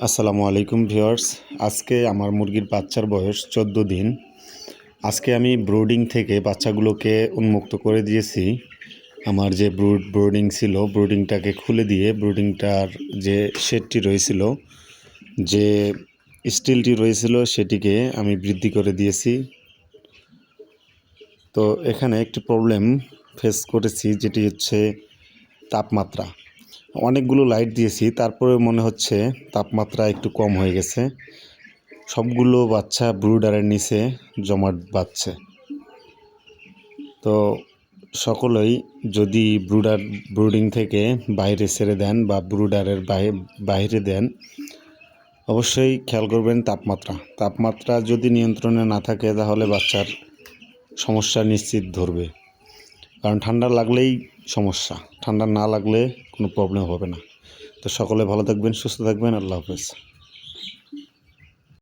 আসসালামু আলাইকুম ভিউয়ার্স। আজকে আমার মুরগির বাচ্চার বয়স 14 দিন। আজকে আমি ব্রুডিং থেকে বাচ্চাগুলোকে উন্মুক্ত করে দিয়েছি। আমার যে ব্রুডিং ছিল, ব্রুডিংটাকে খুলে দিয়ে ব্রুডিংটার যে শেডটি রয়েছিল, যে স্টিলটি রয়েছিল, সেটিকে আমি বৃদ্ধি করে দিয়েছি। তো এখানে একটি প্রবলেম ফেস করেছি, যেটি হচ্ছে তাপমাত্রা। অনেকগুলো লাইট দিয়েছি, তারপরেও মনে হচ্ছে তাপমাত্রা একটু কম হয়ে গেছে। সবগুলো বাচ্চা ব্রুডারের নিচে জমাট বাঁধছে। তো সকলেই যদি ব্রুডিং থেকে বাইরে ছেড়ে দেন বা ব্রুডারের বাইরে দেন, অবশ্যই খেয়াল করবেন তাপমাত্রা যদি নিয়ন্ত্রণে না থাকে, তাহলে বাচ্চার সমস্যা নিশ্চিত ধরবে। কারণ ঠান্ডা লাগলেই সমস্যা, ঠান্ডা না লাগলে কোনো প্রবলেম হবে না। তো সকলে ভালো থাকবেন, সুস্থ থাকবেন। আল্লাহ হাফেজ।